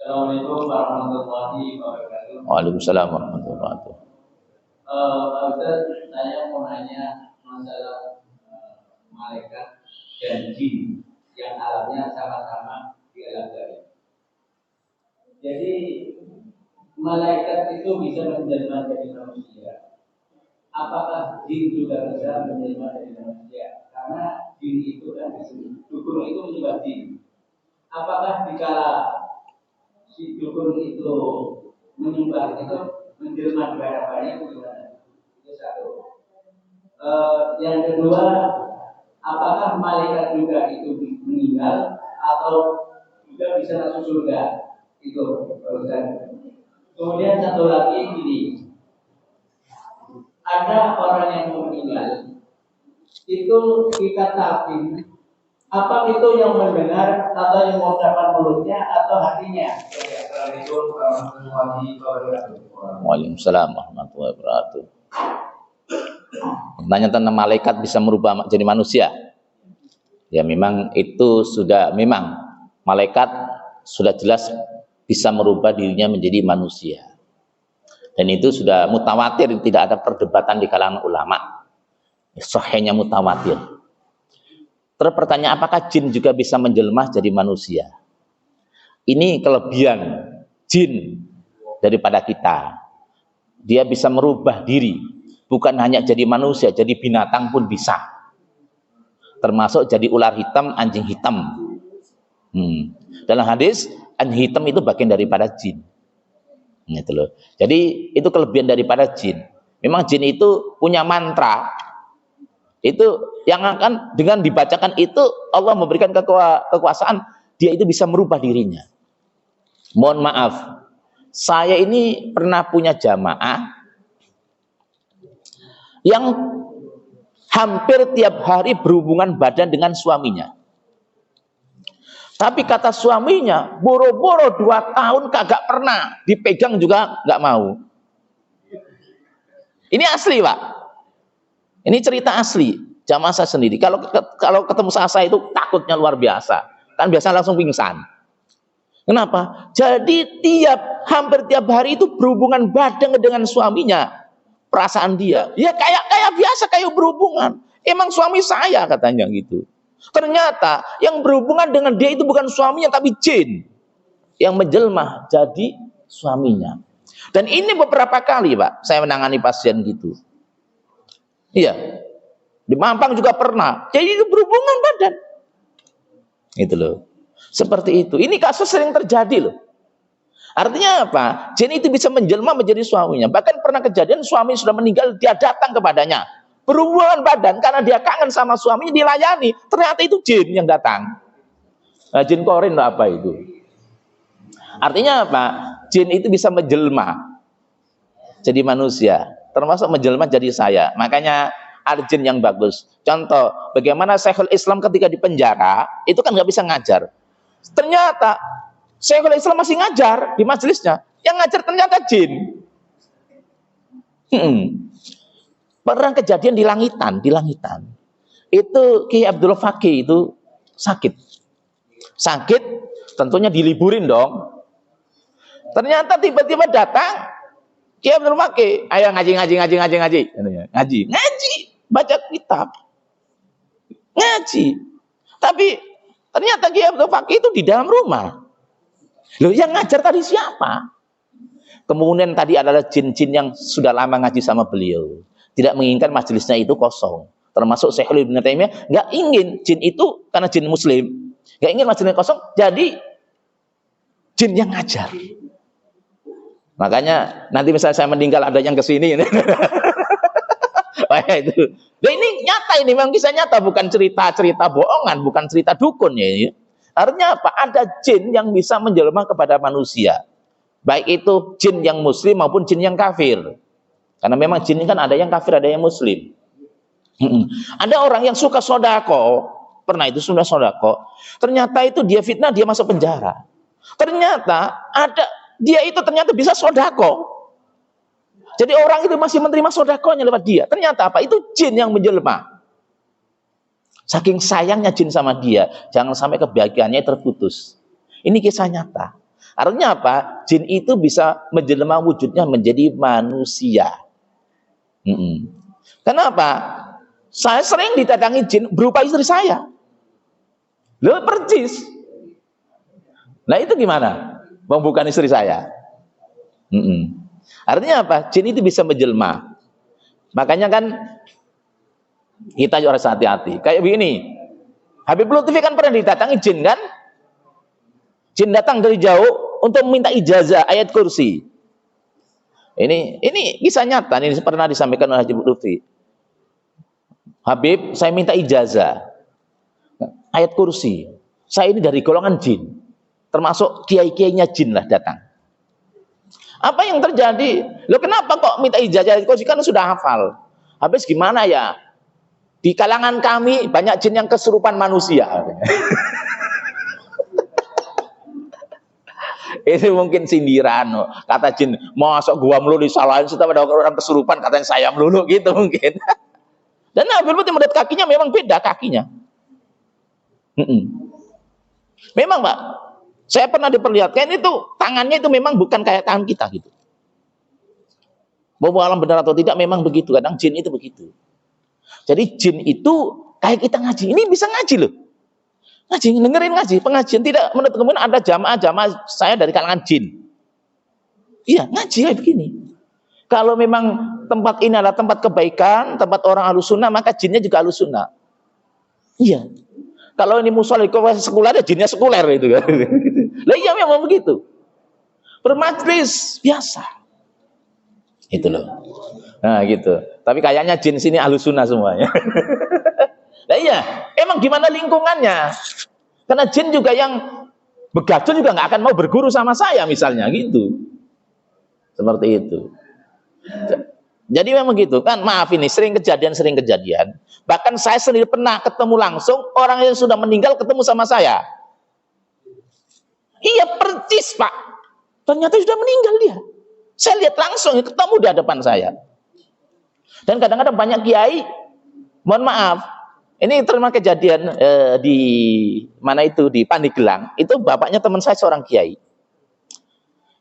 Assalamualaikum warahmatullahi wabarakatuh. Waalaikumsalam warahmatullahi wabarakatuh. Pak Ustaz, saya mau nanya masalah malaikat dan jin yang alamnya sama-sama di alam gaib. Jadi malaikat itu bisa menjelma jadi manusia. Apakah jin juga bisa menjelma jadi manusia? Karena jin itu kan dukun itu menyembah jin. Apakah dikala si dukun itu menyembah itu menjelma di hadapannya itu gimana? Itu satu. Yang kedua, apakah malaikat juga itu meninggal atau juga bisa masuk surga? Itu urusan. Kemudian satu lagi gini, ada orang yang mau meninggal, itu kita tahu apa itu yang mendengar atau yang mengucapkan mulutnya atau hatinya. Assalamualaikum warahmatullahi wabarakatuh. Waalaikumsalam warahmatullahi wabarakatuh. Tanya tentang malaikat bisa merubah jadi manusia. Ya memang itu sudah, memang malaikat sudah jelas bisa merubah dirinya menjadi manusia. Dan itu sudah mutawatir, tidak ada perdebatan di kalangan ulama. Sahihnya mutawatir. Terus pertanyaan, apakah jin juga bisa menjelma jadi manusia? Ini kelebihan jin daripada kita. Dia bisa merubah diri, bukan hanya jadi manusia, jadi binatang pun bisa. Termasuk jadi ular hitam, anjing hitam. Dalam hadis, anjing hitam itu bagian daripada jin. Gitu loh. Jadi itu kelebihan daripada jin. Memang jin itu punya mantra. Itu yang akan dengan dibacakan itu Allah memberikan kekuasaan, dia itu bisa merubah dirinya. Mohon maaf, saya ini pernah punya jamaah yang hampir tiap hari berhubungan badan dengan suaminya. Tapi kata suaminya, boro-boro 2 tahun kagak pernah dipegang juga nggak mau. Ini asli, Pak. Ini cerita asli, jamaah saya sendiri. Kalau ketemu saya itu takutnya luar biasa. Kan biasa langsung pingsan. Kenapa? Jadi hampir tiap hari itu berhubungan badan dengan suaminya. Perasaan dia, ya kayak biasa, kayak berhubungan. Emang suami saya katanya gitu. Ternyata yang berhubungan dengan dia itu bukan suaminya tapi jin yang menjelma jadi suaminya. Dan ini beberapa kali, Pak, saya menangani pasien gitu. Iya, di Mampang juga pernah. Jadi itu berhubungan badan. Itu loh. Seperti itu. Ini kasus sering terjadi loh. Artinya apa? Jin itu bisa menjelma menjadi suaminya. Bahkan pernah kejadian suami sudah meninggal, dia datang kepadanya. Berhubungan badan karena dia kangen sama suaminya, dilayani. Ternyata itu jin yang datang. Nah, jin korin apa itu? Artinya apa? Jin itu bisa menjelma jadi manusia. Termasuk menjelma jadi saya. Makanya ada jin yang bagus. Contoh, bagaimana Syekhul Islam ketika di penjara, itu kan nggak bisa ngajar. Ternyata Syekhul Islam masih ngajar di majelisnya. Yang ngajar ternyata jin. Pernah kejadian di langitan. Itu Kiai Abdul Fakih itu sakit. Sakit, tentunya diliburin dong. Ternyata tiba-tiba datang Kiai Abdul Fakih, ayo ngaji, baca kitab, ngaji. Tapi ternyata Kiai Abdul Fakih itu di dalam rumah. Loh, yang ngajar tadi siapa? Kemudian tadi adalah jin-jin yang sudah lama ngaji sama beliau, tidak menginginkan majelisnya itu kosong. Termasuk Syekhul Ibnu Taimiyah nggak ingin jin itu, karena jin Muslim, nggak ingin majelisnya kosong, jadi jin yang ngajar. Makanya nanti misalnya saya meninggal ada yang kesini. Itu. Nah, ini nyata, ini memang kisah nyata, bukan cerita-cerita bohongan, bukan cerita dukun ya. Artinya apa? Ada jin yang bisa menjelma kepada manusia. Baik itu jin yang muslim maupun jin yang kafir. Karena memang jin ini kan ada yang kafir, ada yang muslim. Ada orang yang suka sodako, pernah itu sudah sodako. Ternyata itu dia fitnah, dia masuk penjara. Ternyata dia itu ternyata bisa sodako. Jadi orang itu masih menerima sodakonya lewat dia. Ternyata apa? Itu jin yang menjelma. Saking sayangnya jin sama dia, jangan sampai kebahagiaannya terputus. Ini kisah nyata. Artinya apa? Jin itu bisa menjelma wujudnya menjadi manusia. Kenapa? Saya sering didatangi jin berupa istri saya. Loh, percis. Nah itu gimana? Bukan istri saya. Artinya apa? Jin itu bisa menjelma. Makanya kan kita harus hati-hati. Kayak begini, Habib Lutfi kan pernah didatangi jin kan? Jin datang dari jauh untuk meminta ijazah ayat kursi. Ini kisah nyata, ini pernah disampaikan oleh Habib Lutfi. Habib, saya minta ijazah ayat kursi. Saya ini dari golongan jin, termasuk kiai-kiainya jin lah datang. Apa yang terjadi? Loh, kenapa kok minta ijazah ayat kursi? Kan sudah hafal. Habis gimana ya? Di kalangan kami banyak jin yang kesurupan manusia. Ini mungkin sindiran, kata jin, masuk gua melulu disalahin, setelah ada orang kesurupan katanya saya melulu gitu mungkin. Dan Habib Lutfi melihat kakinya memang beda kakinya. Memang Pak, saya pernah diperlihatkan itu tangannya itu memang bukan kayak tangan kita gitu. Mau alam benar atau tidak memang begitu, kadang jin itu begitu. Jadi jin itu kayak kita ngaji, ini bisa ngaji loh. Ngaji, dengerin ngaji, pengajian tidak menutup kemungkinan ada jamaah saya dari kalangan jin. Iya, ngaji kayak begini. Kalau memang tempat ini adalah tempat kebaikan, tempat orang ahlus sunnah, maka jinnya juga ahlus sunnah. Iya. Kalau ini musola sekuler, ya jinnya sekuler itu kan. Lah iya memang begitu. Bermajlis biasa. Itu loh. Nah gitu. Tapi kayaknya jin sini ahlus sunnah semuanya. Nah iya, emang gimana lingkungannya? Karena jin juga yang begadun juga nggak akan mau berguru sama saya misalnya gitu. Seperti itu. Jadi memang gitu kan, maaf ini sering kejadian. Bahkan saya sendiri pernah ketemu langsung orang yang sudah meninggal ketemu sama saya. Iya percis Pak. Ternyata sudah meninggal dia. Saya lihat langsung ketemu di hadapan saya. Dan kadang-kadang banyak kiai, mohon maaf, ini terima kejadian di mana itu di Pandeglang. Itu bapaknya teman saya seorang kiai.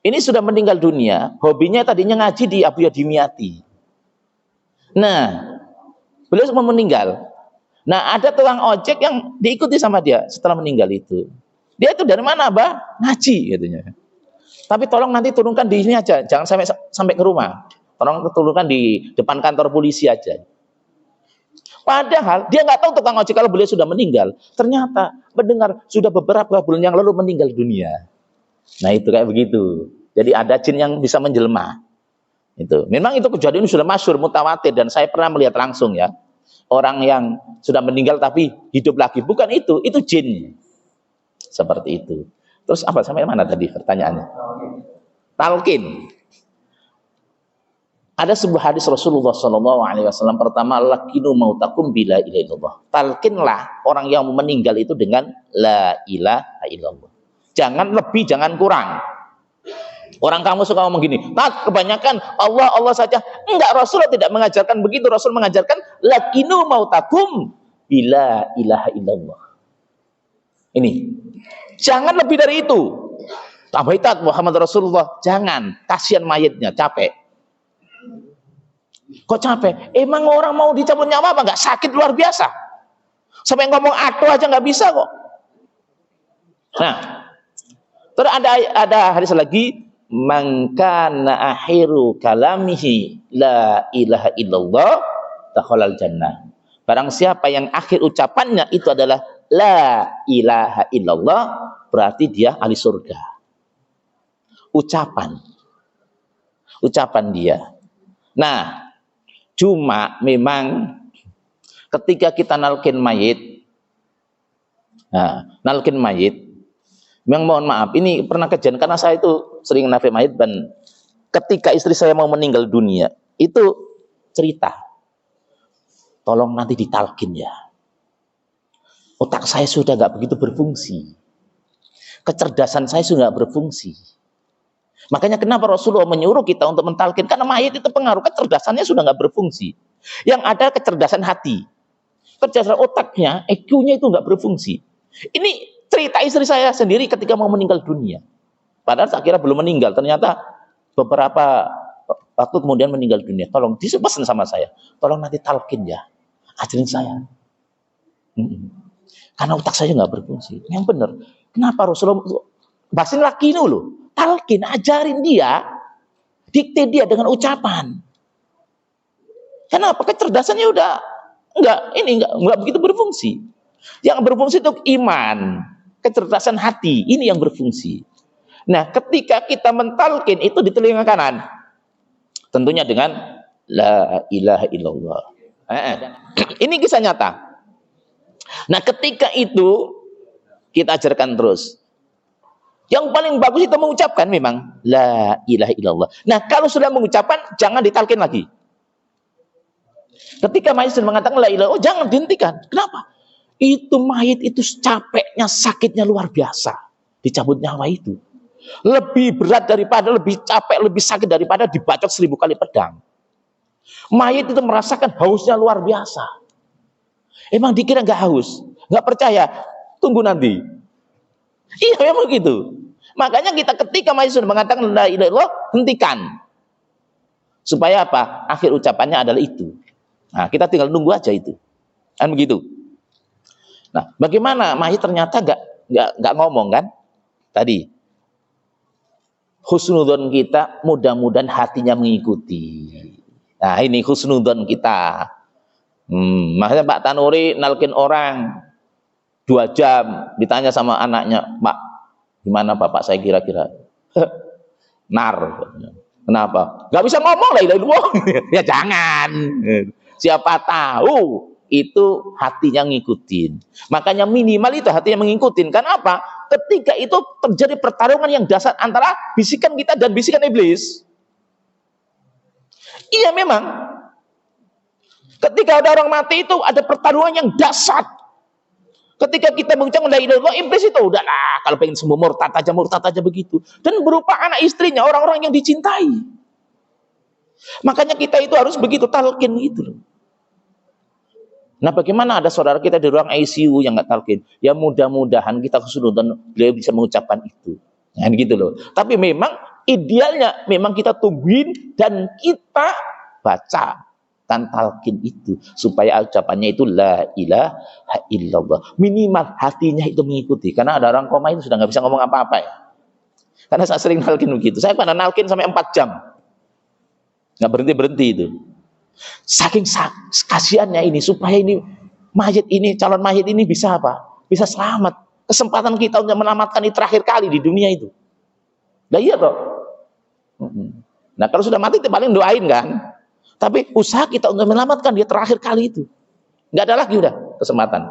Ini sudah meninggal dunia. Hobinya tadinya ngaji di Abu Yadimiyati. Nah, beliau mau meninggal. Nah, ada tukang ojek yang diikuti sama dia setelah meninggal itu. Dia itu dari mana, Abah? Ngaji katanya. Tapi tolong nanti turunkan di sini aja, jangan sampai ke rumah. Tolong turunkan di depan kantor polisi aja. Padahal dia nggak tahu tukang ojek kalau beliau sudah meninggal. Ternyata mendengar sudah beberapa bulan yang lalu meninggal dunia. Nah itu kayak begitu. Jadi ada jin yang bisa menjelma. Itu. Memang itu kejadian sudah masyhur, mutawatir, dan saya pernah melihat langsung ya. Orang yang sudah meninggal tapi hidup lagi. Bukan itu jin. Seperti itu. Terus apa sampai mana tadi pertanyaannya? Talqin. Ada sebuah hadis Rasulullah SAW pertama, lakinu mautakum bila ilaha illallah. Talqinlah orang yang meninggal itu dengan la ilaha illallah. Jangan lebih, jangan kurang. Orang kamu suka ngomong gini, kebanyakan Allah saja. Enggak, Rasulullah tidak mengajarkan begitu. Rasul mengajarkan lakinu mautakum bila ilaha illallah. Ini. Jangan lebih dari itu. Tabaitat Muhammad Rasulullah. Jangan. Kasihan mayatnya, capek. Kok capek? Emang orang mau dicabut nyawa apa? Enggak sakit luar biasa. Sampai ngomong aku aja nggak bisa kok. Nah, terus ada hadis lagi, man kana akhiru kalamihi la ilaha illallah dakhalal jannah. Barang siapa yang akhir ucapannya itu adalah la ilaha illallah, berarti dia ahli surga. Ucapan dia. Nah, cuma memang ketika kita nalkin mayit, memang mohon maaf, ini pernah kejadian karena saya itu sering nafih mayit, dan ketika istri saya mau meninggal dunia, itu cerita, tolong nanti ditalkin ya. Otak saya sudah nggak begitu berfungsi, kecerdasan saya sudah nggak berfungsi. Makanya kenapa Rasulullah menyuruh kita untuk mentalkin, karena mayit itu pengaruh, kecerdasannya sudah nggak berfungsi. Yang ada kecerdasan hati, kecerdasan otaknya, EQ-nya itu nggak berfungsi. Ini cerita istri saya sendiri ketika mau meninggal dunia. Padahal tak kira belum meninggal, ternyata beberapa waktu kemudian meninggal dunia. Tolong dipesan sama saya, tolong nanti talkin ya, ajarin saya. Karena otak saya nggak berfungsi. Yang benar, kenapa Rasulullah bahasin laki ini loh, talkin, ajarin dia, dikte dia dengan ucapan. Kenapa? Kecerdasannya udah nggak begitu berfungsi. Yang berfungsi itu iman, kecerdasan hati, ini yang berfungsi. Nah, ketika kita mentalkin itu di telinga kanan, tentunya dengan la ilaha illallah. Ini kisah nyata. Nah, ketika itu kita ajarkan terus. Yang paling bagus itu mengucapkan memang la ilaha illallah. Nah, kalau sudah mengucapkan jangan ditalkin lagi. Ketika mayit sudah mengatakan la ilaha illallah, jangan dihentikan. Kenapa? Itu mayit itu capeknya, sakitnya luar biasa. Dicabut nyawa itu. Lebih berat daripada, lebih capek, lebih sakit daripada dibacok 1000 kali pedang. Mayit itu merasakan hausnya luar biasa. Emang dikira nggak haus? Nggak percaya? Tunggu nanti. Iya memang gitu. Makanya kita ketika mayit sudah mengatakan la ilaha illallah, hentikan. Supaya apa? Akhir ucapannya adalah itu. Nah, kita tinggal nunggu aja itu. Kan begitu. Nah, bagaimana mayit ternyata nggak ngomong kan? Tadi husnudzon kita, mudah-mudahan hatinya mengikuti. Nah, ini husnudzon kita. Makanya Pak Tanuri nalkin orang 2 jam, ditanya sama anaknya, Pak, gimana Bapak saya kira-kira? Nar. Kenapa? Gak bisa ngomong lah, ya jangan. Siapa tahu itu hatinya ngikutin. Makanya minimal itu hatinya mengikutin. Karena apa? Ketika itu terjadi pertarungan yang dasar antara bisikan kita dan bisikan iblis. Iya memang. Ketika ada orang mati itu ada pertarungan yang dasar. Ketika kita mengucapkan la ilaha illallah, iblis itu udahlah, kalau pengen sembuh murtad aja begitu. Dan berupa anak istrinya, orang-orang yang dicintai. Makanya kita itu harus begitu talqin gitu loh. Nah, bagaimana ada saudara kita di ruang ICU yang nggak talqin? Ya mudah-mudahan kita kesulitan beliau bisa mengucapkan itu. Nah, gitu loh. Tapi memang idealnya memang kita tungguin dan kita baca talqin itu supaya ucapannya itu la ilaha illallah. Minimal hatinya itu mengikuti. Karena ada orang koma itu sudah nggak bisa ngomong apa-apa ya. Karena saya sering talqin begitu. Saya pernah talqin sampai 4 jam. Nggak berhenti-berhenti itu. Saking kasihannya ini supaya ini mayit ini, calon mayit ini bisa apa? Bisa selamat. Kesempatan kita untuk menyelamatkan ini terakhir kali di dunia itu. Nah iya toh. Nah kalau sudah mati paling doain kan. Tapi usaha kita untuk menyelamatkan dia terakhir kali itu. Nggak ada lagi udah kesempatan.